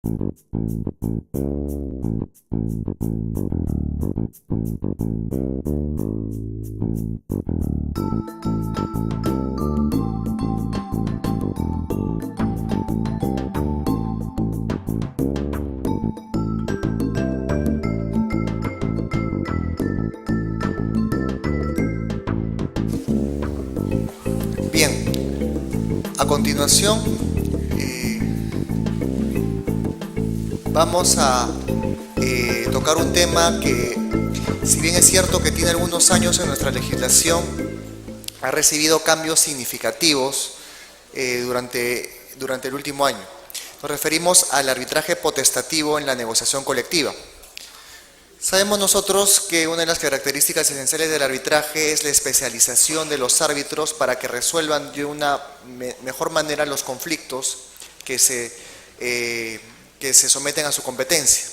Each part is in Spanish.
Bien, a continuación vamos a tocar un tema que, si bien es cierto que tiene algunos años en nuestra legislación, ha recibido cambios significativos durante el último año. Nos referimos al arbitraje potestativo en la negociación colectiva. Sabemos nosotros que una de las características esenciales del arbitraje es la especialización de los árbitros para que resuelvan de una mejor manera los conflictos que se someten a su competencia.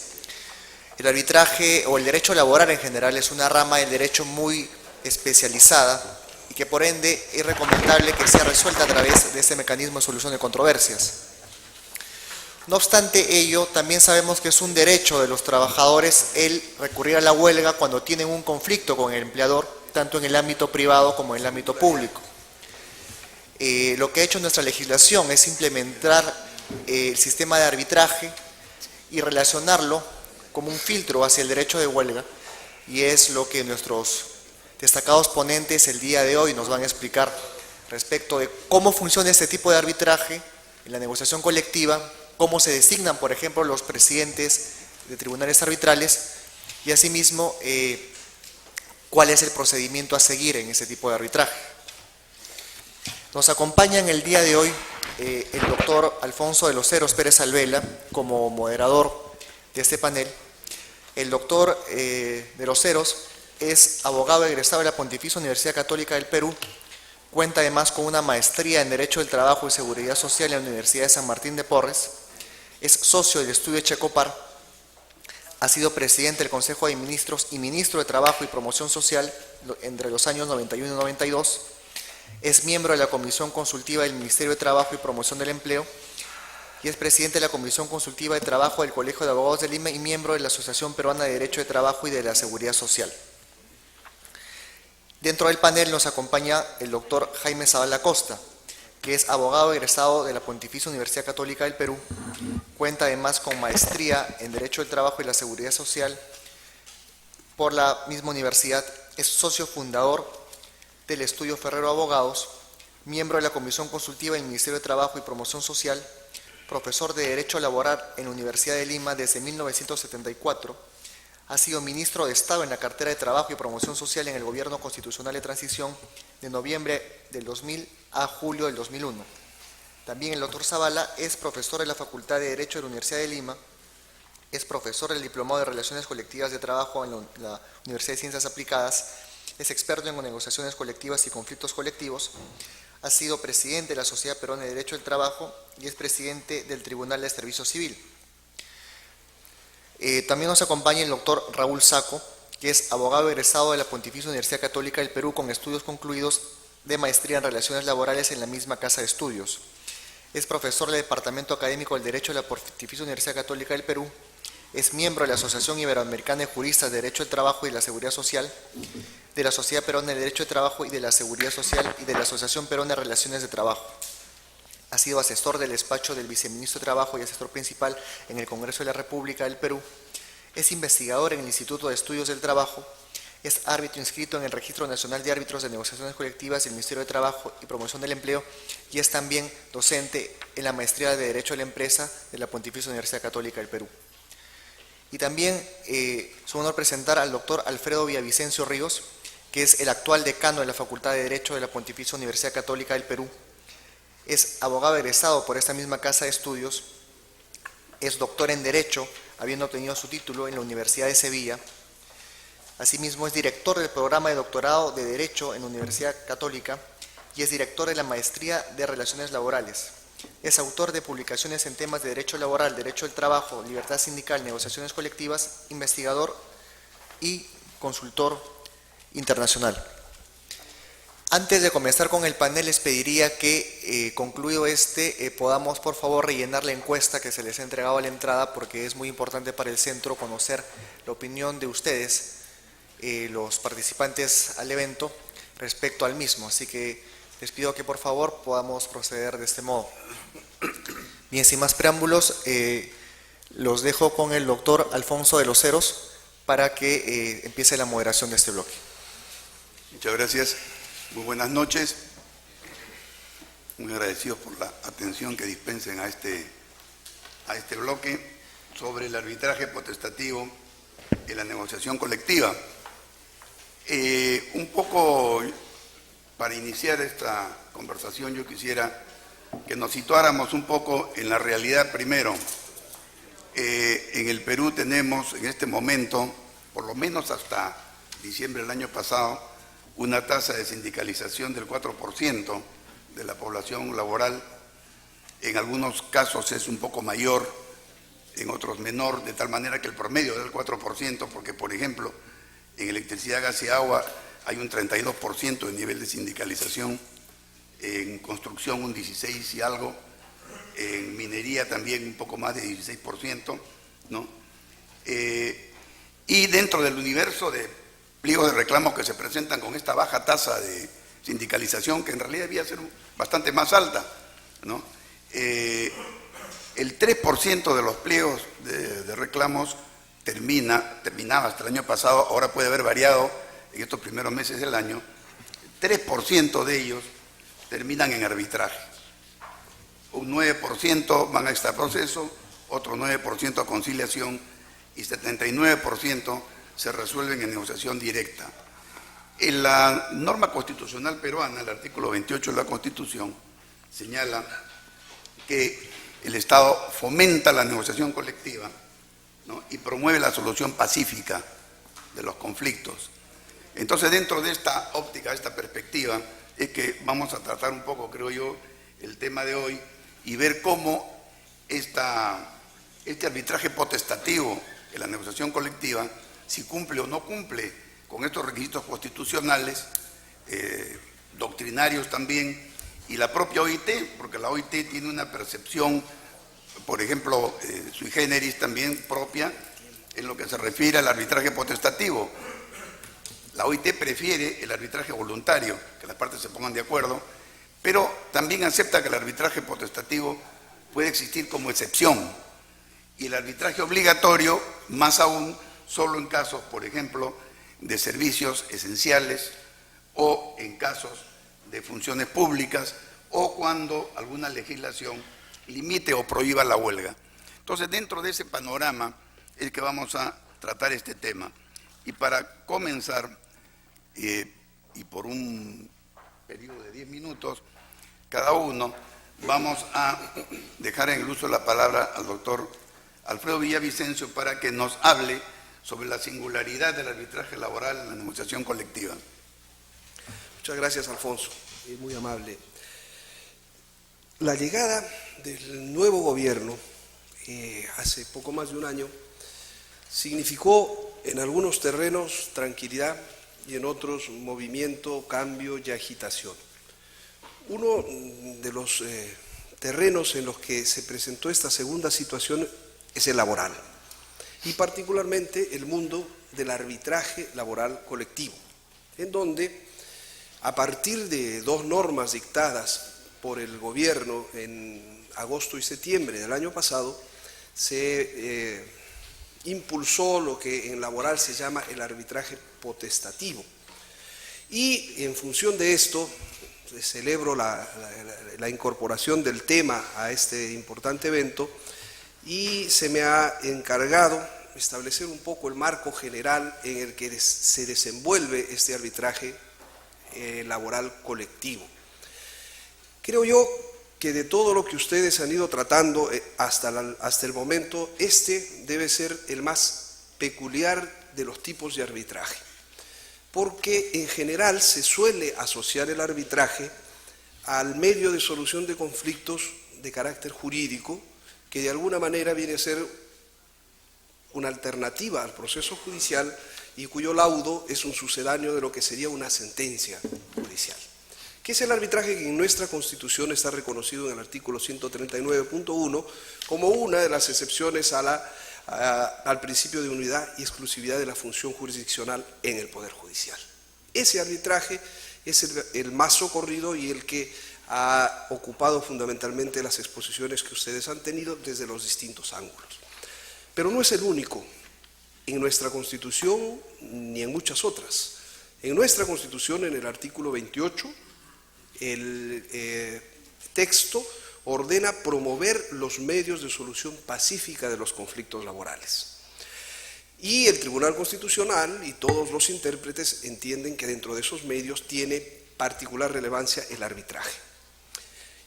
El arbitraje o el derecho laboral en general es una rama del derecho muy especializada y que por ende es recomendable que sea resuelta a través de este mecanismo de solución de controversias. No obstante ello, también sabemos que es un derecho de los trabajadores el recurrir a la huelga cuando tienen un conflicto con el empleador, tanto en el ámbito privado como en el ámbito público. Lo que ha hecho nuestra legislación es implementar el sistema de arbitraje y relacionarlo como un filtro hacia el derecho de huelga, y es lo que nuestros destacados ponentes el día de hoy nos van a explicar respecto de cómo funciona este tipo de arbitraje en la negociación colectiva, cómo se designan, por ejemplo, los presidentes de tribunales arbitrales y asimismo cuál es el procedimiento a seguir en ese tipo de arbitraje. Nos acompaña en el día de hoy el doctor Alfonso de los Heros Pérez Alvela como moderador de este panel. El doctor de los Heros es abogado egresado de la Pontificia Universidad Católica del Perú. Cuenta además con una maestría en Derecho del Trabajo y Seguridad Social en la Universidad de San Martín de Porres. Es socio del estudio Checopar. Ha sido presidente del Consejo de Ministros y ministro de Trabajo y Promoción Social entre los años 91 y 92. Es miembro de la Comisión Consultiva del Ministerio de Trabajo y Promoción del Empleo y es presidente de la Comisión Consultiva de Trabajo del Colegio de Abogados de Lima y miembro de la Asociación Peruana de Derecho de Trabajo y de la Seguridad Social. Dentro del panel nos acompaña el doctor Jaime Zavala Costa, que es abogado egresado de la Pontificia Universidad Católica del Perú. Cuenta además con maestría en Derecho del Trabajo y la Seguridad Social por la misma universidad. Es socio fundador del Estudio Ferrero Abogados, miembro de la Comisión Consultiva del Ministerio de Trabajo y Promoción Social, profesor de Derecho Laboral en la Universidad de Lima desde 1974, ha sido ministro de Estado en la cartera de Trabajo y Promoción Social en el Gobierno Constitucional de Transición de noviembre del 2000 a julio del 2001. También el doctor Zavala es profesor de la Facultad de Derecho de la Universidad de Lima, es profesor del Diplomado de Relaciones Colectivas de Trabajo en la Universidad de Ciencias Aplicadas, es experto en negociaciones colectivas y conflictos colectivos, ha sido presidente de la Sociedad Peruana de Derecho del Trabajo y es presidente del Tribunal de Servicio Civil. También nos acompaña el doctor Raúl Saco, que es abogado egresado de la Pontificia Universidad Católica del Perú con estudios concluidos de maestría en Relaciones Laborales en la misma casa de estudios. Es profesor del Departamento Académico del Derecho de la Pontificia Universidad Católica del Perú. Es miembro de la Asociación Iberoamericana de Juristas de Derecho del Trabajo y la Seguridad Social, de la Sociedad Peruana de Derecho de Trabajo y de la Seguridad Social y de la Asociación Peruana de Relaciones de Trabajo. Ha sido asesor del despacho del viceministro de Trabajo y asesor principal en el Congreso de la República del Perú. Es investigador en el Instituto de Estudios del Trabajo. Es árbitro inscrito en el Registro Nacional de Árbitros de Negociaciones Colectivas del Ministerio de Trabajo y Promoción del Empleo y es también docente en la Maestría de Derecho de la Empresa de la Pontificia Universidad Católica del Perú. Y también es un honor presentar al doctor Alfredo Villavicencio Ríos, que es el actual decano de la Facultad de Derecho de la Pontificia Universidad Católica del Perú. Es abogado egresado por esta misma casa de estudios, es doctor en Derecho, habiendo obtenido su título en la Universidad de Sevilla. Asimismo, es director del programa de doctorado de Derecho en la Universidad Católica y es director de la Maestría de Relaciones Laborales. Es autor de publicaciones en temas de Derecho Laboral, Derecho del Trabajo, Libertad Sindical, Negociaciones Colectivas, investigador y consultor internacional. Antes de comenzar con el panel, les pediría que, concluido podamos por favor rellenar la encuesta que se les ha entregado a la entrada, porque es muy importante para el centro conocer la opinión de ustedes, los participantes al evento, respecto al mismo. Así que les pido que por favor podamos proceder de este modo. Bien, sin más preámbulos, los dejo con el doctor Alfonso de los Heros para que empiece la moderación de este bloque. Muchas gracias. Muy buenas noches. Muy agradecidos por la atención que dispensen a este bloque sobre el arbitraje potestativo en la negociación colectiva. Un poco para iniciar esta conversación, yo quisiera que nos situáramos un poco en la realidad primero. En el Perú tenemos en este momento, por lo menos hasta diciembre del año pasado, una tasa de sindicalización del 4% de la población laboral. En algunos casos es un poco mayor, en otros menor, de tal manera que el promedio es del 4%, porque, por ejemplo, en electricidad, gas y agua hay un 32% de nivel de sindicalización, en construcción un 16 y algo, en minería también un poco más de 16%, ¿no? Y dentro del universo de pliegos de reclamos que se presentan con esta baja tasa de sindicalización, que en realidad debía ser bastante más alta, ¿no? El 3% de los pliegos de reclamos terminaba hasta el año pasado, ahora puede haber variado en estos primeros meses del año, 3% de ellos terminan en arbitraje. Un 9% van a extraproceso, otro 9% a conciliación y 79% se resuelven en negociación directa. En la norma constitucional peruana, el artículo 28 de la Constitución, señala que el Estado fomenta la negociación colectiva, ¿no? Y promueve la solución pacífica de los conflictos. Entonces, dentro de esta óptica, de esta perspectiva, es que vamos a tratar un poco, creo yo, el tema de hoy y ver cómo este arbitraje potestativo en la negociación colectiva, si cumple o no cumple con estos requisitos constitucionales, doctrinarios también, y la propia OIT, porque la OIT tiene una percepción, por ejemplo, sui generis también propia, en lo que se refiere al arbitraje potestativo. La OIT prefiere el arbitraje voluntario, que las partes se pongan de acuerdo, pero también acepta que el arbitraje potestativo puede existir como excepción, y el arbitraje obligatorio, más aún, solo en casos, por ejemplo, de servicios esenciales o en casos de funciones públicas o cuando alguna legislación limite o prohíba la huelga. Entonces, dentro de ese panorama es que vamos a tratar este tema. Y para comenzar, y por un periodo de 10 minutos cada uno, vamos a dejar en el uso de la palabra al doctor Alfredo Villavicencio para que nos hable sobre la singularidad del arbitraje laboral en la negociación colectiva. Muchas gracias, Alfonso, muy amable. La llegada del nuevo gobierno, hace poco más de un año, significó en algunos terrenos tranquilidad y en otros movimiento, cambio y agitación. Uno de los terrenos en los que se presentó esta segunda situación es el laboral, y particularmente el mundo del arbitraje laboral colectivo, en donde, a partir de dos normas dictadas por el gobierno en agosto y septiembre del año pasado, se impulsó lo que en laboral se llama el arbitraje potestativo. Y en función de esto, celebro la incorporación del tema a este importante evento, y se me ha encargado establecer un poco el marco general en el que se desenvuelve este arbitraje laboral colectivo. Creo yo que de todo lo que ustedes han ido tratando hasta el momento, este debe ser el más peculiar de los tipos de arbitraje, porque en general se suele asociar el arbitraje al medio de solución de conflictos de carácter jurídico, que de alguna manera viene a ser una alternativa al proceso judicial y cuyo laudo es un sucedáneo de lo que sería una sentencia judicial. que es el arbitraje que en nuestra Constitución está reconocido en el artículo 139.1 como una de las excepciones al principio de unidad y exclusividad de la función jurisdiccional en el Poder Judicial. Ese arbitraje es el más socorrido y el que ha ocupado fundamentalmente las exposiciones que ustedes han tenido desde los distintos ángulos. Pero no es el único en nuestra Constitución ni en muchas otras. En nuestra Constitución, en el artículo 28, el texto ordena promover los medios de solución pacífica de los conflictos laborales. Y el Tribunal Constitucional y todos los intérpretes entienden que dentro de esos medios tiene particular relevancia el arbitraje.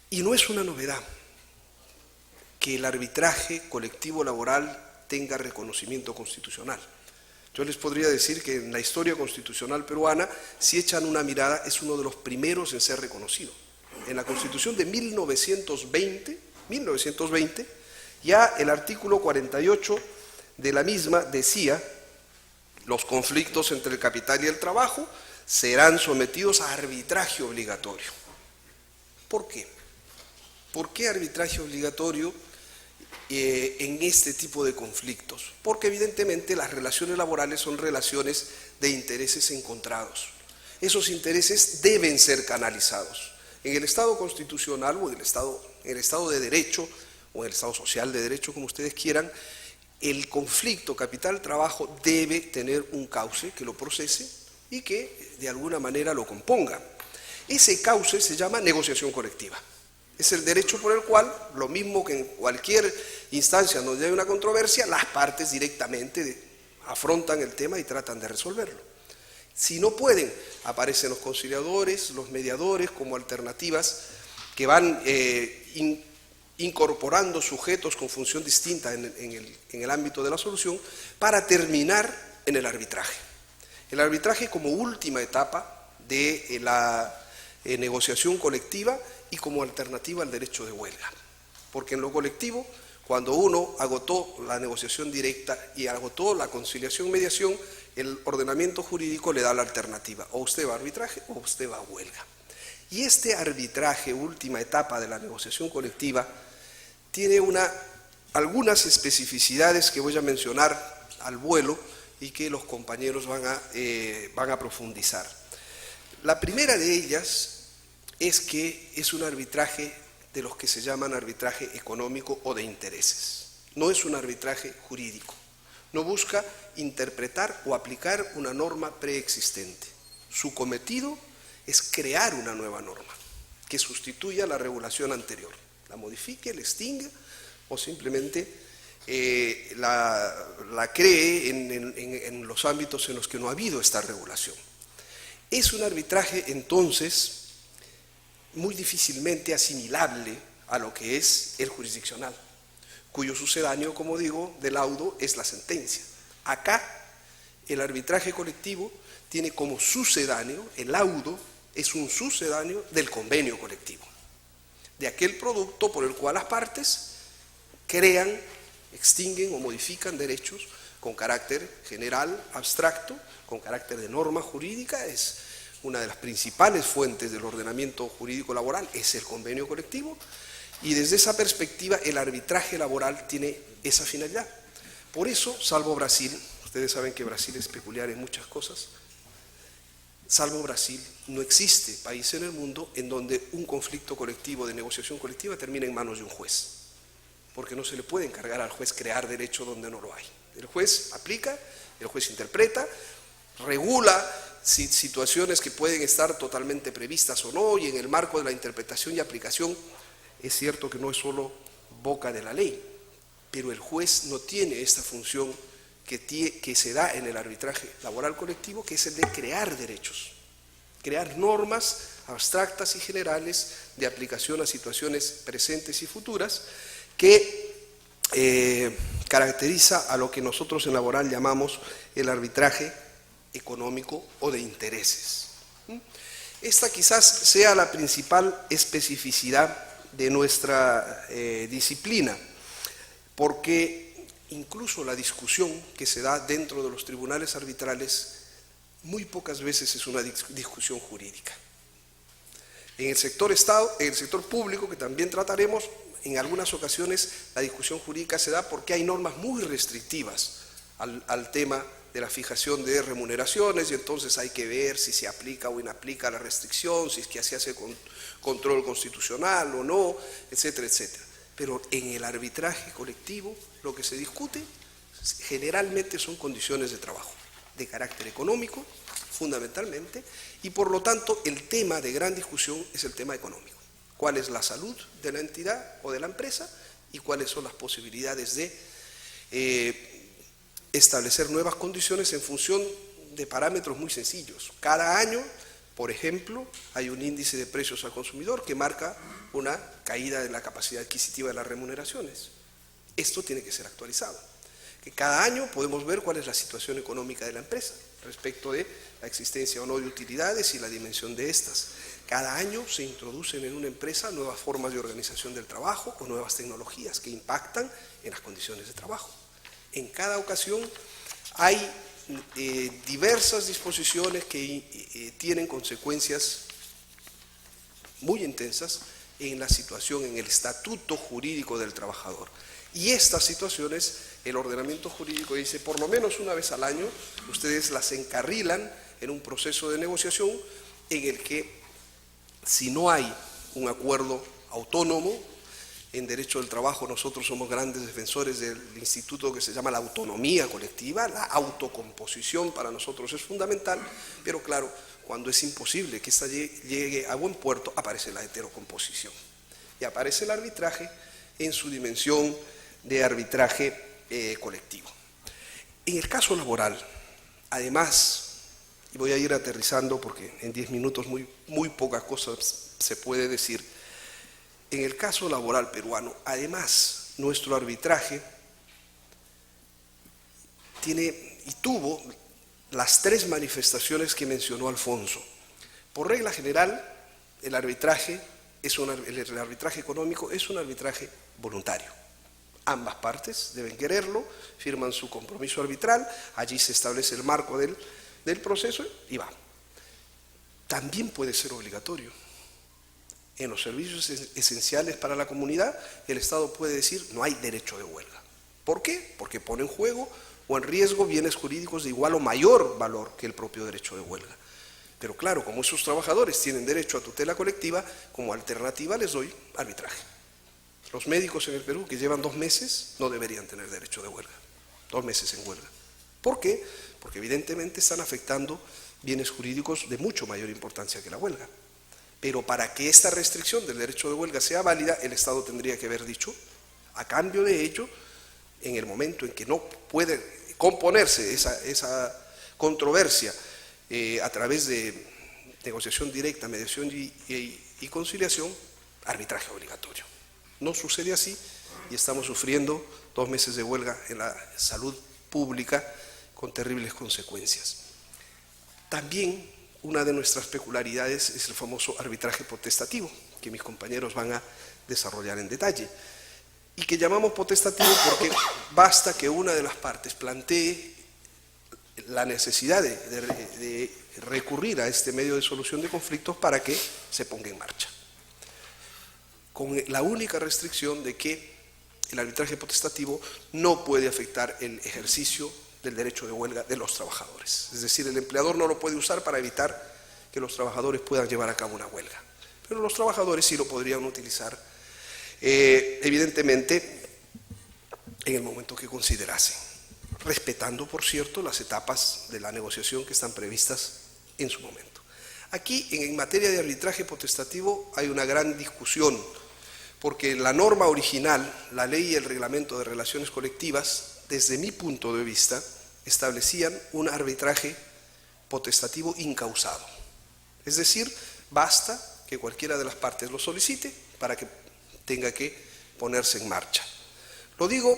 Y no es una novedad que el arbitraje colectivo laboral tenga reconocimiento constitucional. Yo les podría decir que en la historia constitucional peruana, si echan una mirada, es uno de los primeros en ser reconocido. En la Constitución de 1920, ya el artículo 48 de la misma decía: los conflictos entre el capital y el trabajo serán sometidos a arbitraje obligatorio. ¿Por qué? ¿Por qué arbitraje obligatorio en este tipo de conflictos? Porque evidentemente las relaciones laborales son relaciones de intereses encontrados. Esos intereses deben ser canalizados. En el Estado constitucional o en el Estado de Derecho o en el Estado social de Derecho, como ustedes quieran, el conflicto capital-trabajo debe tener un cauce que lo procese y que de alguna manera lo componga. Ese cauce se llama negociación colectiva. Es el derecho por el cual, lo mismo que en cualquier instancia donde hay una controversia, las partes directamente afrontan el tema y tratan de resolverlo. Si no pueden, aparecen los conciliadores, los mediadores como alternativas que van incorporando sujetos con función distinta en el ámbito de la solución para terminar en el arbitraje. El arbitraje como última etapa de la negociación colectiva y como alternativa al derecho de huelga. Porque en lo colectivo, cuando uno agotó la negociación directa y agotó la conciliación-mediación, el ordenamiento jurídico le da la alternativa: o usted va a arbitraje o usted va a huelga. Y este arbitraje, última etapa de la negociación colectiva, tiene algunas especificidades que voy a mencionar al vuelo y que los compañeros van a profundizar. La primera de ellas es que es un arbitraje de los que se llaman arbitraje económico o de intereses. No es un arbitraje jurídico. No busca interpretar o aplicar una norma preexistente. Su cometido es crear una nueva norma que sustituya la regulación anterior, la modifique, la extinga o simplemente la cree en los ámbitos en los que no ha habido esta regulación. Es un arbitraje, entonces, muy difícilmente asimilable a lo que es el jurisdiccional, cuyo sucedáneo, como digo, del laudo es la sentencia. Acá, el arbitraje colectivo tiene como sucedáneo, el laudo es un sucedáneo del convenio colectivo, de aquel producto por el cual las partes crean, extinguen o modifican derechos con carácter general, abstracto, con carácter de norma jurídica. Es una de las principales fuentes del ordenamiento jurídico laboral, es el convenio colectivo, y desde esa perspectiva el arbitraje laboral tiene esa finalidad. Por eso, salvo Brasil, ustedes saben que Brasil es peculiar en muchas cosas, salvo Brasil, no existe país en el mundo en donde un conflicto colectivo de negociación colectiva termine en manos de un juez, porque no se le puede encargar al juez crear derecho donde no lo hay. El juez aplica, el juez interpreta, regula situaciones que pueden estar totalmente previstas o no, y en el marco de la interpretación y aplicación es cierto que no es solo boca de la ley, pero el juez no tiene esta función que se da en el arbitraje laboral colectivo, que es el de crear derechos, crear normas abstractas y generales de aplicación a situaciones presentes y futuras que caracteriza a lo que nosotros en laboral llamamos el arbitraje económico o de intereses. Esta quizás sea la principal especificidad de nuestra disciplina, porque incluso la discusión que se da dentro de los tribunales arbitrales muy pocas veces es una discusión jurídica. En el sector Estado, en el sector público, que también trataremos, en algunas ocasiones la discusión jurídica se da porque hay normas muy restrictivas al tema de la fijación de remuneraciones, y entonces hay que ver si se aplica o inaplica la restricción, si es que se hace control constitucional o no, etcétera, etcétera. Pero en el arbitraje colectivo lo que se discute generalmente son condiciones de trabajo, de carácter económico, fundamentalmente, y por lo tanto el tema de gran discusión es el tema económico. ¿Cuál es la salud de la entidad o de la empresa y cuáles son las posibilidades de establecer nuevas condiciones en función de parámetros muy sencillos? Cada año, por ejemplo, hay un índice de precios al consumidor que marca una caída de la capacidad adquisitiva de las remuneraciones. Esto tiene que ser actualizado. Que cada año podemos ver cuál es la situación económica de la empresa respecto de la existencia o no de utilidades y la dimensión de estas. Cada año se introducen en una empresa nuevas formas de organización del trabajo o nuevas tecnologías que impactan en las condiciones de trabajo. En cada ocasión hay diversas disposiciones que tienen consecuencias muy intensas en la situación, en el estatuto jurídico del trabajador. Y estas situaciones, el ordenamiento jurídico dice, por lo menos una vez al año, ustedes las encarrilan en un proceso de negociación en el que, si no hay un acuerdo autónomo, en derecho del trabajo nosotros somos grandes defensores del instituto que se llama la autonomía colectiva, la autocomposición para nosotros es fundamental, pero claro, cuando es imposible que esta llegue a buen puerto, aparece la heterocomposición. Y aparece el arbitraje en su dimensión de arbitraje colectivo. En el caso laboral, además, y voy a ir aterrizando porque en 10 minutos muy pocas cosas se puede decir, en el caso laboral peruano, además, nuestro arbitraje tiene y tuvo las 3 manifestaciones que mencionó Alfonso. Por regla general, el arbitraje económico es un arbitraje voluntario. Ambas partes deben quererlo, firman su compromiso arbitral, allí se establece el marco del proceso y va. También puede ser obligatorio. En los servicios esenciales para la comunidad, el Estado puede decir no hay derecho de huelga. ¿Por qué? Porque pone en juego o en riesgo bienes jurídicos de igual o mayor valor que el propio derecho de huelga. Pero claro, como esos trabajadores tienen derecho a tutela colectiva, como alternativa les doy arbitraje. Los médicos en el Perú que llevan 2 meses no deberían tener derecho de huelga, 2 meses en huelga. ¿Por qué? Porque evidentemente están afectando bienes jurídicos de mucho mayor importancia que la huelga. Pero para que esta restricción del derecho de huelga sea válida, el Estado tendría que haber dicho, a cambio de ello, en el momento en que no puede componerse esa controversia a través de negociación directa, mediación y conciliación, arbitraje obligatorio. No sucede así y estamos sufriendo 2 meses de huelga en la salud pública con terribles consecuencias. También una de nuestras peculiaridades es el famoso arbitraje potestativo, que mis compañeros van a desarrollar en detalle, y que llamamos potestativo porque basta que una de las partes plantee la necesidad de recurrir a este medio de solución de conflictos para que se ponga en marcha, con la única restricción de que el arbitraje potestativo no puede afectar el ejercicio del derecho de huelga de los trabajadores. Es decir, el empleador no lo puede usar para evitar que los trabajadores puedan llevar a cabo una huelga. Pero los trabajadores sí lo podrían utilizar, evidentemente, en el momento que considerasen, respetando, por cierto, las etapas de la negociación que están previstas en su momento. Aquí, en materia de arbitraje potestativo, hay una gran discusión, porque la norma original, la ley y el reglamento de relaciones colectivas, desde mi punto de vista, establecían un arbitraje potestativo incausado. Es decir, basta que cualquiera de las partes lo solicite para que tenga que ponerse en marcha. Lo digo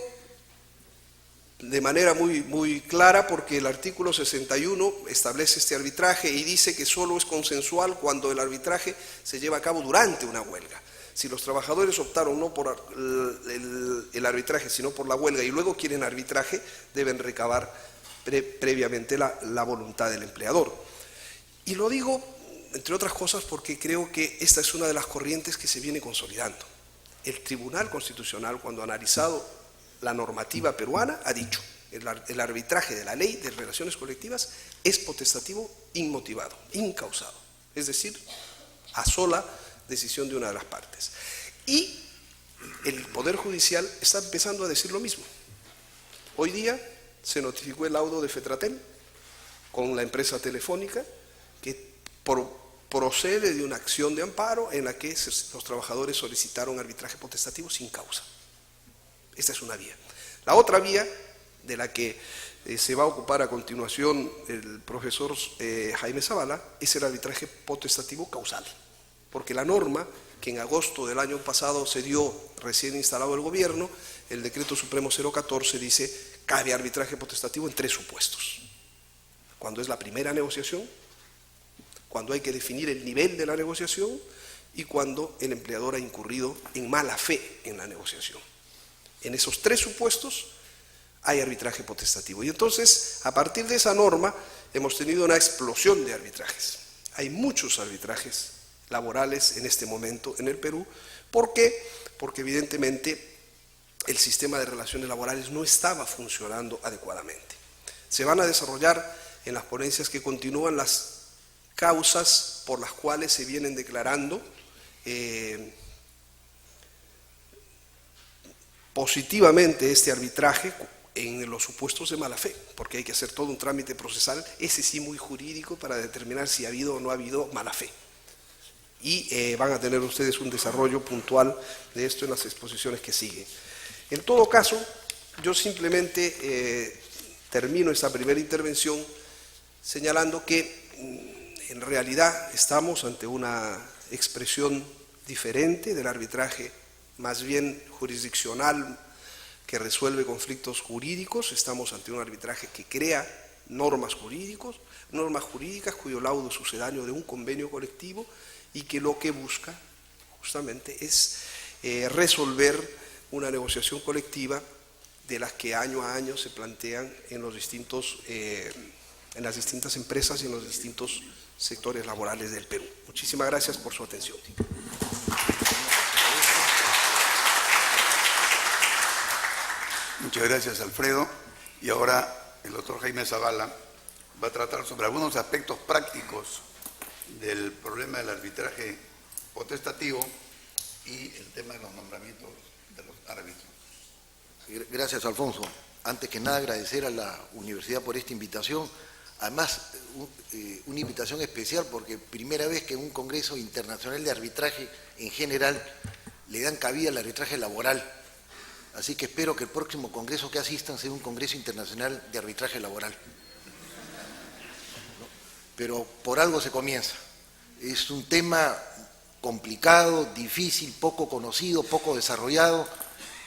de manera muy clara porque el artículo 61 establece este arbitraje y dice que solo es consensual cuando el arbitraje se lleva a cabo durante una huelga. Si los trabajadores optaron no por el arbitraje, sino por la huelga y luego quieren arbitraje, deben recabar previamente la voluntad del empleador. Y lo digo entre otras cosas porque creo que esta es una de las corrientes que se viene consolidando. El Tribunal Constitucional, cuando ha analizado la normativa peruana, ha dicho: el arbitraje de la ley de relaciones colectivas es potestativo inmotivado, incausado, es decir, a sola decisión de una de las partes. Y el Poder Judicial está empezando a decir lo mismo. Hoy día se notificó el laudo de Fetratel con la empresa telefónica que procede de una acción de amparo en la que los trabajadores solicitaron arbitraje potestativo sin causa. Esta es una vía. La otra vía, de la que se va a ocupar a continuación el profesor Jaime Zavala, es el arbitraje potestativo causal, porque la norma que en agosto del año pasado se dio recién instalado el gobierno, el decreto supremo 014 dice: cabe arbitraje potestativo en 3 supuestos: cuando es la primera negociación, cuando hay que definir el nivel de la negociación y cuando el empleador ha incurrido en mala fe en la negociación. En esos 3 supuestos hay arbitraje potestativo. Y entonces, a partir de esa norma, hemos tenido una explosión de arbitrajes. Hay muchos arbitrajes laborales en este momento en el Perú. ¿Por qué? Porque evidentemente el sistema de relaciones laborales no estaba funcionando adecuadamente. Se van a desarrollar en las ponencias que continúan las causas por las cuales se vienen declarando positivamente este arbitraje en los supuestos de mala fe, porque hay que hacer todo un trámite procesal, ese sí muy jurídico, para determinar si ha habido o no ha habido mala fe. Y van a tener ustedes un desarrollo puntual de esto en las exposiciones que siguen. En todo caso, yo simplemente termino esta primera intervención señalando que en realidad estamos ante una expresión diferente del arbitraje, más bien jurisdiccional, que resuelve conflictos jurídicos. Estamos ante un arbitraje que crea normas jurídicas cuyo laudo es sucedáneo de un convenio colectivo y que lo que busca justamente es resolver una negociación colectiva de las que año a año se plantean en los distintos, en las distintas empresas y en los distintos sectores laborales del Perú. Muchísimas gracias por su atención. Muchas gracias, Alfredo. Y ahora el doctor Jaime Zavala va a tratar sobre algunos aspectos prácticos del problema del arbitraje potestativo y el tema de los nombramientos de los árbitros. Gracias, Alfonso. Antes que nada, agradecer a la universidad por esta invitación. Además, una invitación especial porque primera vez que en un Congreso Internacional de Arbitraje en general le dan cabida al arbitraje laboral. Así que espero que el próximo congreso que asistan sea un Congreso Internacional de Arbitraje Laboral. Pero por algo se comienza. Es un tema complicado, difícil, poco conocido, poco desarrollado,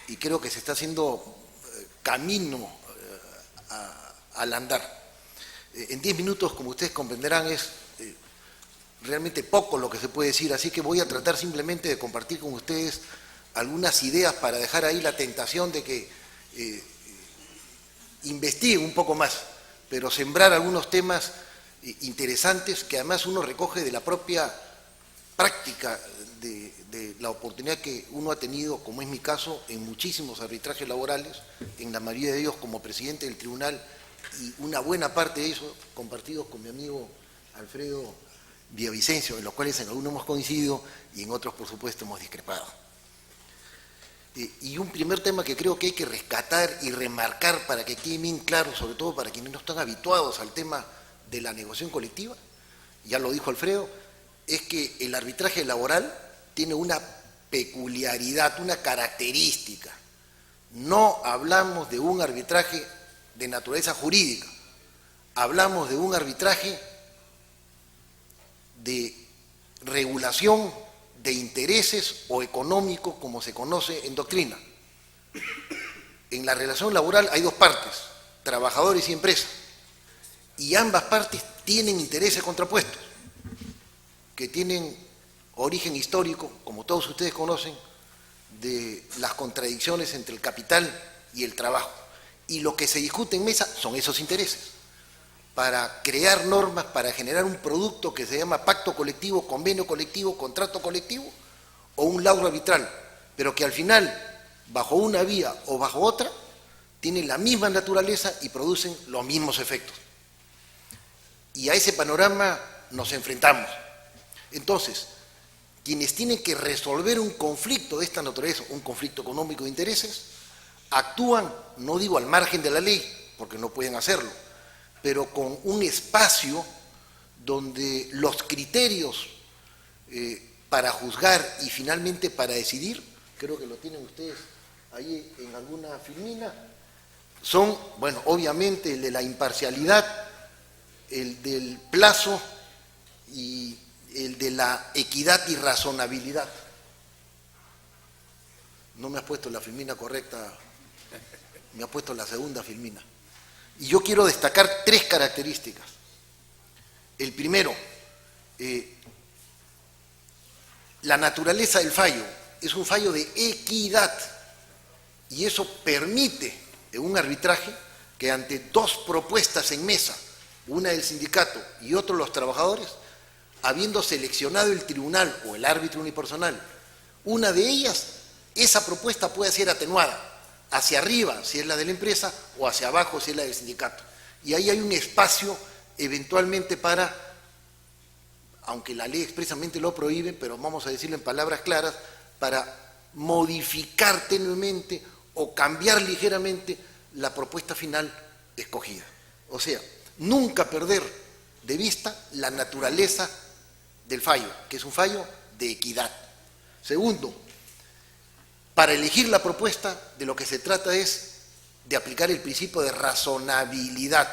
y creo que se está haciendo camino al andar. En 10 minutos, como ustedes comprenderán, es realmente poco lo que se puede decir, así que voy a tratar simplemente de compartir con ustedes algunas ideas para dejar ahí la tentación de que investiguen un poco más, pero sembrar algunos temas interesantes que además uno recoge de la propia práctica de la oportunidad que uno ha tenido, como es mi caso, en muchísimos arbitrajes laborales, en la mayoría de ellos como presidente del tribunal, y una buena parte de ellos compartidos con mi amigo Alfredo Villavicencio, en los cuales en algunos hemos coincidido y en otros, por supuesto, hemos discrepado. Y un primer tema que creo que hay que rescatar y remarcar para que quede bien claro, sobre todo para quienes no están habituados al tema de la negociación colectiva, ya lo dijo Alfredo, es que el arbitraje laboral tiene una peculiaridad, una característica. No hablamos de un arbitraje de naturaleza jurídica, hablamos de un arbitraje de regulación de intereses o económico, como se conoce en doctrina. En la relación laboral hay 2 partes, trabajadores y empresa, y ambas partes tienen intereses contrapuestos, que tienen origen histórico, como todos ustedes conocen, de las contradicciones entre el capital y el trabajo. Y lo que se discute en mesa son esos intereses. para crear normas, para generar un producto que se llama pacto colectivo, convenio colectivo, contrato colectivo, o un laudo arbitral, pero que al final, bajo una vía o bajo otra, tienen la misma naturaleza y producen los mismos efectos. Y a ese panorama nos enfrentamos. Entonces, quienes tienen que resolver un conflicto de esta naturaleza, un conflicto económico de intereses, actúan, no digo al margen de la ley, porque no pueden hacerlo, pero con un espacio donde los criterios para juzgar y finalmente para decidir, creo que lo tienen ustedes ahí en alguna filmina, son, bueno, obviamente el de la imparcialidad, el del plazo y el de la equidad y razonabilidad. No me has puesto la filmina correcta, me has puesto la segunda filmina. Y yo quiero destacar 3 características. El primero, la naturaleza del fallo es un fallo de equidad y eso permite en un arbitraje que ante 2 propuestas en mesa, una del sindicato y otra de los trabajadores, habiendo seleccionado el tribunal o el árbitro unipersonal, una de ellas, esa propuesta puede ser atenuada hacia arriba si es la de la empresa o hacia abajo si es la del sindicato. Y ahí hay un espacio eventualmente para, aunque la ley expresamente lo prohíbe, pero vamos a decirlo en palabras claras, para modificar tenuemente o cambiar ligeramente la propuesta final escogida. O sea, nunca perder de vista la naturaleza del fallo, que es un fallo de equidad. Segundo, para elegir la propuesta de lo que se trata es de aplicar el principio de razonabilidad.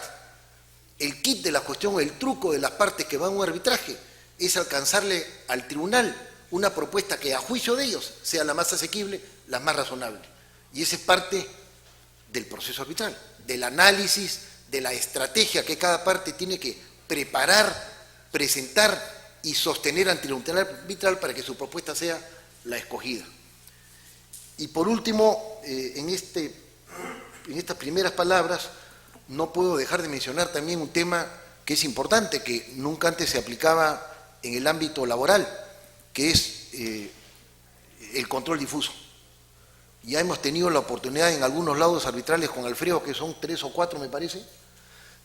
El kit de la cuestión, el truco de las partes que van a un arbitraje es alcanzarle al tribunal una propuesta que a juicio de ellos sea la más asequible, la más razonable. Y esa es parte del proceso arbitral, del análisis, de la estrategia que cada parte tiene que preparar, presentar y sostener ante el tribunal arbitral para que su propuesta sea la escogida. Y por último, en estas primeras palabras, no puedo dejar de mencionar también un tema que es importante, que nunca antes se aplicaba en el ámbito laboral, que es el control difuso. Ya hemos tenido la oportunidad en algunos laudos arbitrales con Alfredo, que son 3 o 4 me parece,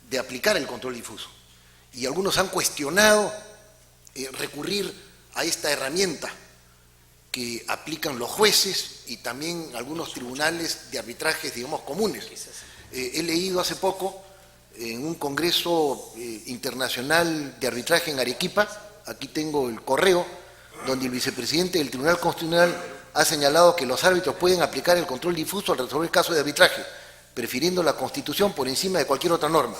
de aplicar el control difuso. Y algunos han cuestionado recurrir a esta herramienta que aplican los jueces y también algunos tribunales de arbitrajes, digamos, comunes. He leído hace poco en un congreso internacional de arbitraje en Arequipa, aquí tengo el correo, donde el vicepresidente del Tribunal Constitucional ha señalado que los árbitros pueden aplicar el control difuso al resolver casos de arbitraje, prefiriendo la Constitución por encima de cualquier otra norma,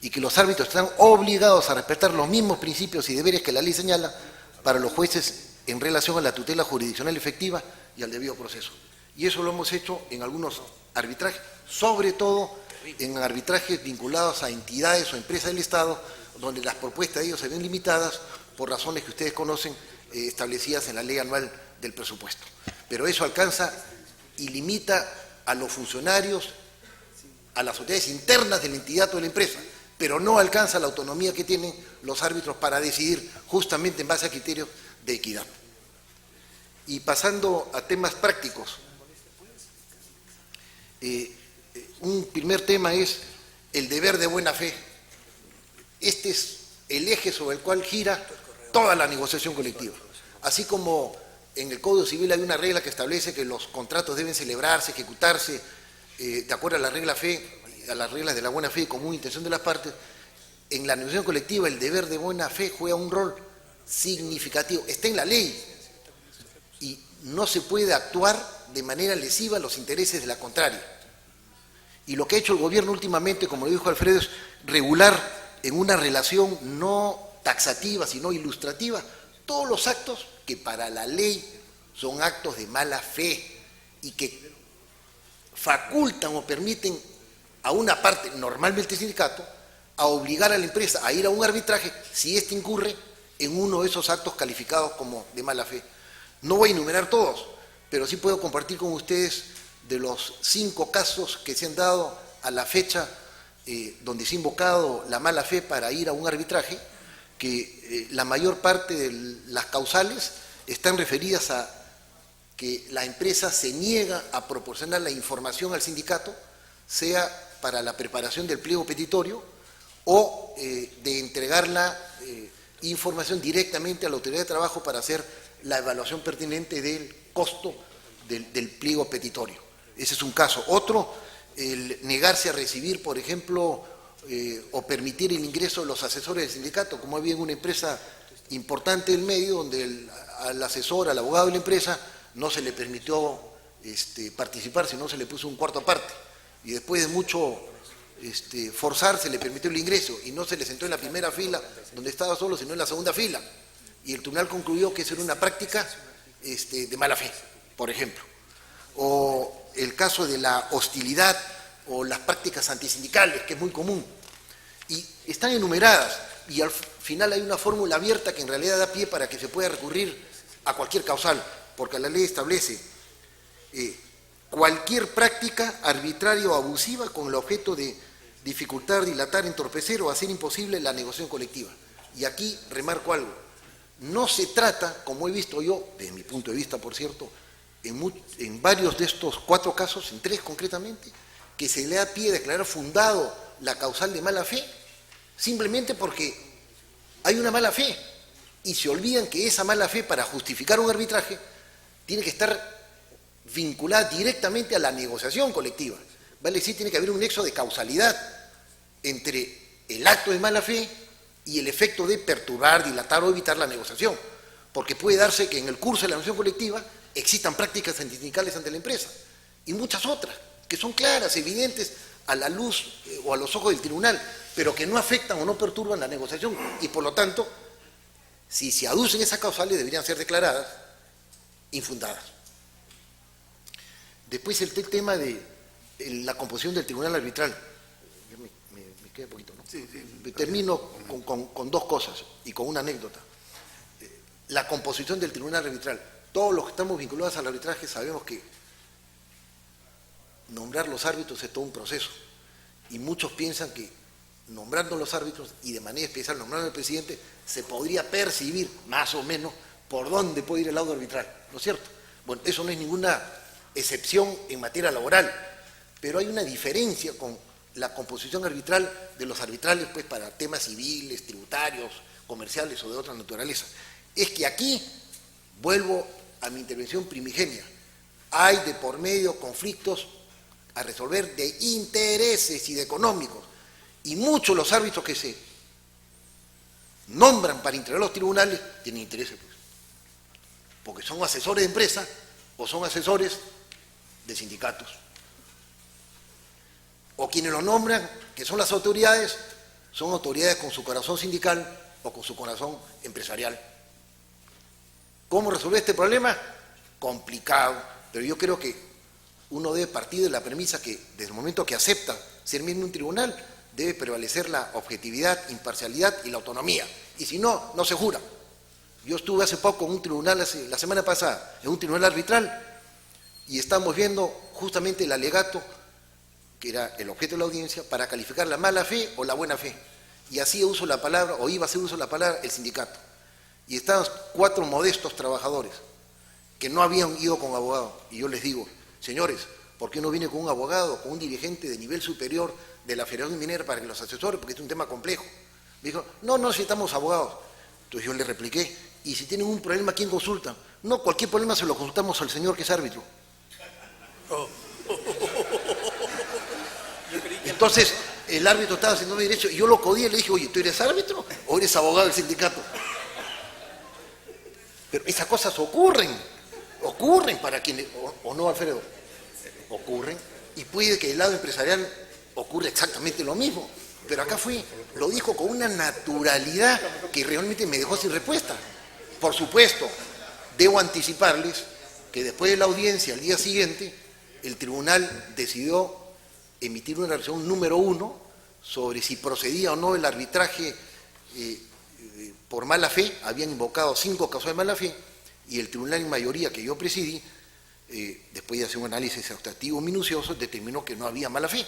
y que los árbitros están obligados a respetar los mismos principios y deberes que la ley señala para los jueces en relación a la tutela jurisdiccional efectiva y al debido proceso. Y eso lo hemos hecho en algunos arbitrajes, sobre todo en arbitrajes vinculados a entidades o empresas del Estado, donde las propuestas de ellos se ven limitadas por razones que ustedes conocen, establecidas en la ley anual del presupuesto. Pero eso alcanza y limita a los funcionarios, a las autoridades internas de la entidad o de la empresa, pero no alcanza la autonomía que tienen los árbitros para decidir justamente en base a criterios de equidad. Y pasando a temas prácticos, un primer tema es el deber de buena fe. Este es el eje sobre el cual gira toda la negociación colectiva. Así como en el Código Civil hay una regla que establece que los contratos deben celebrarse, ejecutarse, de acuerdo a la regla fe, a las reglas de la buena fe y común intención de las partes, en la negociación colectiva el deber de buena fe juega un rol significativo. Está en la ley y no se puede actuar de manera lesiva a los intereses de la contraria. Y lo que ha hecho el gobierno últimamente, como lo dijo Alfredo, es regular en una relación no taxativa, sino ilustrativa, todos los actos que para la ley son actos de mala fe y que facultan o permiten a una parte, normalmente el sindicato, a obligar a la empresa a ir a un arbitraje si éste incurre en uno de esos actos calificados como de mala fe. No voy a enumerar todos, pero sí puedo compartir con ustedes de los 5 casos que se han dado a la fecha donde se ha invocado la mala fe para ir a un arbitraje, que la mayor parte de las causales están referidas a que la empresa se niega a proporcionar la información al sindicato, sea para la preparación del pliego petitorio o de entregar la información directamente a la autoridad de trabajo para hacer la evaluación pertinente del costo del pliego petitorio. Ese es un caso. Otro, el negarse a recibir, por ejemplo, o permitir el ingreso de los asesores del sindicato, como había en una empresa importante del medio, donde al asesor, al abogado de la empresa, no se le permitió participar, sino se le puso un cuarto aparte. Y después de mucho forzar, se le permitió el ingreso y no se le sentó en la primera fila donde estaba solo, sino en la segunda fila. Y el tribunal concluyó que eso era una práctica de mala fe, por ejemplo. O el caso de la hostilidad o las prácticas antisindicales, que es muy común. Y están enumeradas y al final hay una fórmula abierta que en realidad da pie para que se pueda recurrir a cualquier causal, porque la ley establece cualquier práctica arbitraria o abusiva con el objeto de dificultar, dilatar, entorpecer o hacer imposible la negociación colectiva. Y aquí remarco algo, no se trata, como he visto yo, desde mi punto de vista, por cierto, en varios de estos 4 casos, en 3 concretamente, que se le da pie a declarar fundado la causal de mala fe, simplemente porque hay una mala fe, y se olvidan que esa mala fe, para justificar un arbitraje, tiene que estar vinculada directamente a la negociación colectiva. Vale decir, tiene que haber un nexo de causalidad entre el acto de mala fe y el efecto de perturbar, dilatar o evitar la negociación, porque puede darse que en el curso de la negociación colectiva existan prácticas antisindicales ante la empresa y muchas otras que son claras, evidentes a la luz o a los ojos del tribunal, pero que no afectan o no perturban la negociación y por lo tanto, si se aducen esas causales, deberían ser declaradas infundadas. Después el tema de la composición del tribunal arbitral. Me queda poquito, ¿no? Sí. Termino con 2 cosas y con una anécdota. La composición del tribunal arbitral. Todos los que estamos vinculados al arbitraje sabemos que nombrar los árbitros es todo un proceso. Y muchos piensan que nombrando los árbitros y de manera especial nombrando al presidente, se podría percibir más o menos por dónde puede ir el laudo arbitral, ¿no es cierto? Bueno, eso no es ninguna excepción en materia laboral, pero hay una diferencia con la composición arbitral de los arbitrales pues, para temas civiles, tributarios, comerciales o de otra naturaleza. Es que aquí, vuelvo a mi intervención primigenia, hay de por medio conflictos a resolver de intereses y de económicos, y muchos los árbitros que se nombran para integrar los tribunales tienen intereses, pues, porque son asesores de empresa o son asesores de sindicatos. O quienes los nombran, que son las autoridades, son autoridades con su corazón sindical o con su corazón empresarial. ¿Cómo resolver este problema? Complicado, pero yo creo que uno debe partir de la premisa que desde el momento que acepta ser miembro de un tribunal, debe prevalecer la objetividad, imparcialidad y la autonomía. Y si no, no se jura. Yo estuve hace poco en un tribunal, la semana pasada, en un tribunal arbitral, y estamos viendo justamente el alegato, que era el objeto de la audiencia, para calificar la mala fe o la buena fe. Y hacía uso de la palabra, o iba a hacer uso de la palabra, el sindicato. Y estaban 4 modestos trabajadores que no habían ido con abogado. Y yo les digo, señores, ¿por qué no viene con un abogado, con un dirigente de nivel superior de la Federación Minera para que los asesore? Porque es un tema complejo. Me dijo, no necesitamos abogados. Entonces yo le repliqué, ¿y si tienen un problema, quién consultan? No, cualquier problema se lo consultamos al señor que es árbitro. Entonces, el árbitro estaba haciendo derecho y yo lo codí y le dije, oye, ¿tú eres árbitro o eres abogado del sindicato? Pero esas cosas ocurren para quienes, o no, Alfredo, ocurren, y puede que del lado empresarial ocurra exactamente lo mismo, pero acá lo dijo con una naturalidad que realmente me dejó sin respuesta. Por supuesto, debo anticiparles que después de la audiencia, al día siguiente, el tribunal decidió emitir una resolución número 1 sobre si procedía o no el arbitraje por mala fe. Habían invocado 5 casos de mala fe y el tribunal en mayoría que yo presidí, después de hacer un análisis exhaustivo minucioso, determinó que no había mala fe.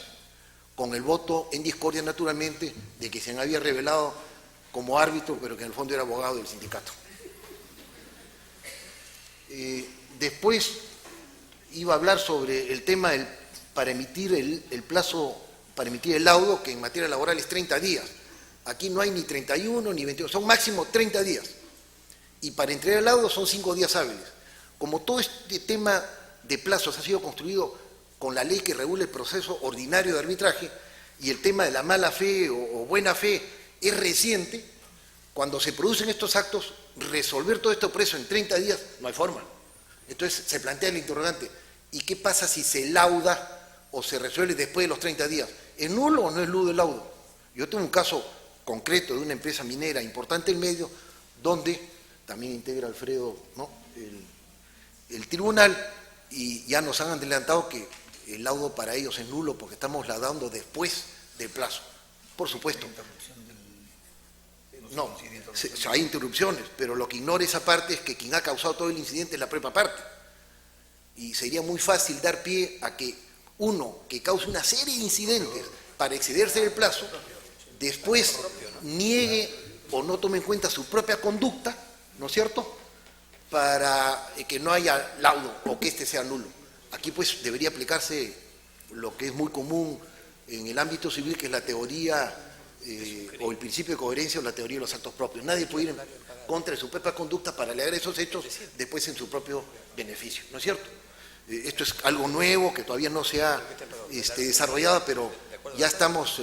con el voto en discordia, naturalmente, de que se había revelado como árbitro, pero que en el fondo era abogado del sindicato. Después iba a hablar sobre el tema para emitir el plazo, para emitir el laudo, que en materia laboral es 30 días. Aquí no hay ni 31 ni 21, son máximo 30 días. Y para entregar el laudo son 5 días hábiles. Como todo este tema de plazos ha sido construido con la ley que regula el proceso ordinario de arbitraje, y el tema de la mala fe o buena fe es reciente, cuando se producen estos actos, resolver todo esto preso en 30 días, no hay forma. Entonces se plantea el interrogante, ¿y qué pasa si se lauda o se resuelve después de los 30 días? ¿Es nulo o no es nulo el laudo? Yo tengo un caso concreto de una empresa minera importante en medio, donde también integra Alfredo, ¿no?, el tribunal, y ya nos han adelantado que el laudo para ellos es nulo porque estamos laudando después del plazo. Por supuesto. No, hay interrupciones, pero lo que ignora esa parte es que quien ha causado todo el incidente es la propia parte. Y sería muy fácil dar pie a que uno que cause una serie de incidentes para excederse del plazo, después niegue o no tome en cuenta su propia conducta, ¿no es cierto?, para que no haya laudo o que éste sea nulo. Aquí pues debería aplicarse lo que es muy común en el ámbito civil, que es la teoría o el principio de coherencia o la teoría de los actos propios. Nadie puede ir en contra de su propia conducta para alegar esos hechos después en su propio beneficio, ¿no es cierto? Esto es algo nuevo que todavía no se ha desarrollado, pero ya estamos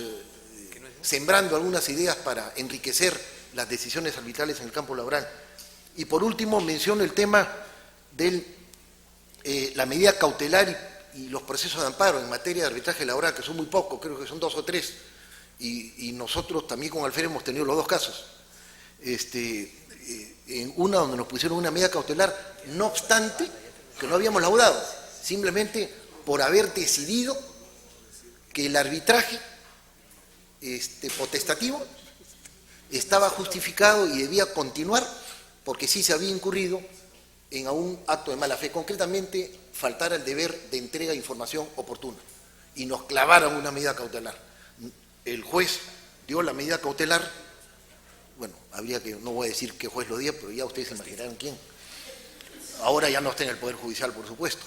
sembrando algunas ideas para enriquecer las decisiones arbitrales en el campo laboral. Y por último menciono el tema de la medida cautelar y los procesos de amparo en materia de arbitraje laboral, que son muy pocos, creo que son 2 o 3, y nosotros también con Alfredo hemos tenido los 2 casos. En una donde nos pusieron una medida cautelar, no obstante que no habíamos laudado, simplemente por haber decidido que el arbitraje potestativo estaba justificado y debía continuar, porque sí se había incurrido en un acto de mala fe, concretamente faltar al deber de entrega de información oportuna, y nos clavaron una medida cautelar. El juez dio la medida cautelar, bueno, habría que, no voy a decir qué juez lo dio, pero ya ustedes se imaginarán quién. Ahora ya no está en el Poder Judicial, por supuesto.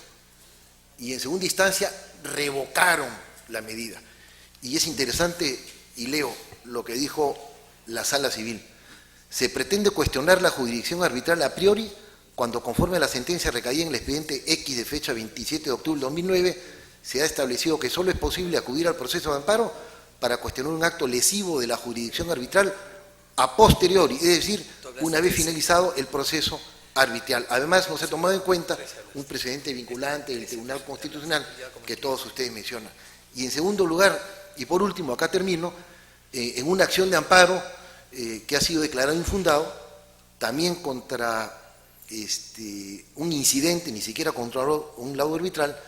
Y en segunda instancia revocaron la medida. Y es interesante, y leo lo que dijo la Sala Civil. Se pretende cuestionar la jurisdicción arbitral a priori cuando, conforme a la sentencia recaída en el expediente X de fecha 27 de octubre de 2009, se ha establecido que solo es posible acudir al proceso de amparo para cuestionar un acto lesivo de la jurisdicción arbitral a posteriori, es decir, una vez finalizado el proceso arbitral. Además, no se ha tomado en cuenta un precedente vinculante del Tribunal Constitucional que todos ustedes mencionan. Y en segundo lugar, y por último, acá termino, en una acción de amparo que ha sido declarado infundado, también contra un incidente, ni siquiera contra un laudo arbitral,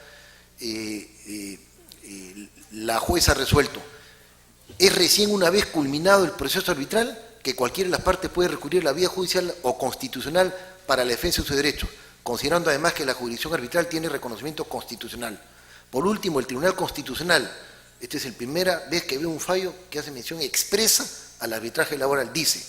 la jueza ha resuelto: es recién una vez culminado el proceso arbitral que cualquiera de las partes puede recurrir a la vía judicial o constitucional para la defensa de sus derechos, considerando además que la jurisdicción arbitral tiene reconocimiento constitucional. Por último, el Tribunal Constitucional, esta es la primera vez que veo un fallo que hace mención expresa al arbitraje laboral, dice: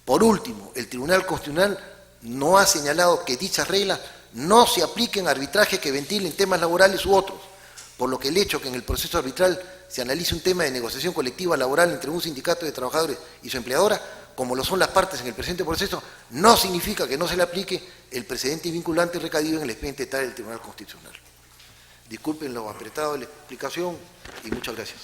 por último, el Tribunal Constitucional no ha señalado que dichas reglas no se apliquen a arbitraje que ventilen temas laborales u otros, por lo que el hecho que en el proceso arbitral se analice un tema de negociación colectiva laboral entre un sindicato de trabajadores y su empleadora, como lo son las partes en el presente proceso, no significa que no se le aplique el precedente vinculante recaído en el expediente tal del Tribunal Constitucional. Disculpen lo apretado de la explicación y muchas gracias.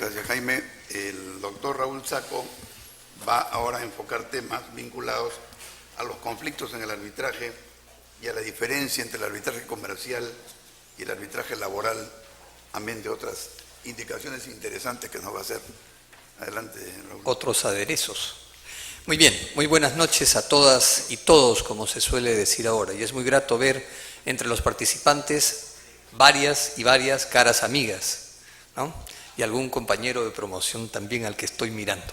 Gracias, Jaime. El doctor Raúl Sacco va ahora a enfocar temas vinculados a los conflictos en el arbitraje y a la diferencia entre el arbitraje comercial y el arbitraje laboral, amén de otras indicaciones interesantes que nos va a hacer. Adelante, Raúl. Otros aderezos. Muy bien, muy buenas noches a todas y todos, como se suele decir ahora. Y es muy grato ver entre los participantes varias caras amigas, ¿no? Y algún compañero de promoción también al que estoy mirando.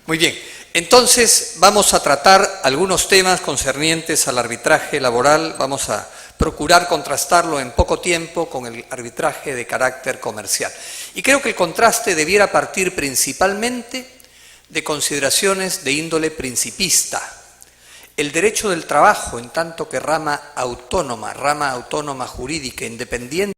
Muy bien, entonces vamos a tratar algunos temas concernientes al arbitraje laboral, vamos a procurar contrastarlo en poco tiempo con el arbitraje de carácter comercial. Y creo que el contraste debiera partir principalmente de consideraciones de índole principista. El derecho del trabajo, en tanto que rama autónoma jurídica, independiente